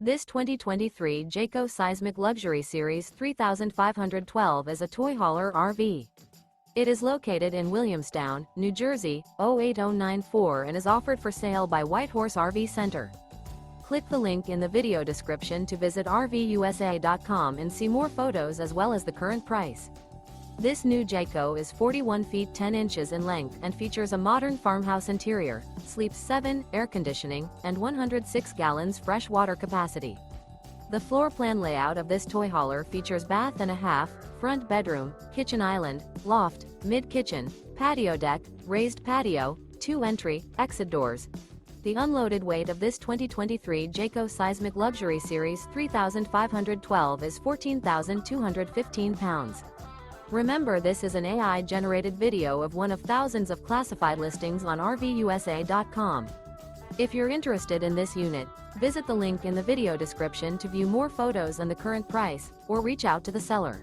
This 2023 Jayco Seismic Luxury Series 3512 is a toy hauler RV. It is located in Williamstown, New Jersey, 08094 and is offered for sale by Whitehorse RV Center. Click the link in the video description to visit RVUSA.com and see more photos as well as the current price. This new Jayco is 41 feet 10 inches in length and features a modern farmhouse interior, sleeps 7, air conditioning, and 106 gallons fresh water capacity. The floor plan layout of this toy hauler features bath and a half, front bedroom, kitchen island, loft, mid-kitchen, patio deck, raised patio, 2 entry, exit doors. The unloaded weight of this 2023 Jayco Seismic Luxury Series 3512 is 14,215 pounds. Remember, this is an AI-generated video of one of thousands of classified listings on RVUSA.com. If you're interested in this unit, visit the link in the video description to view more photos and the current price, or reach out to the seller.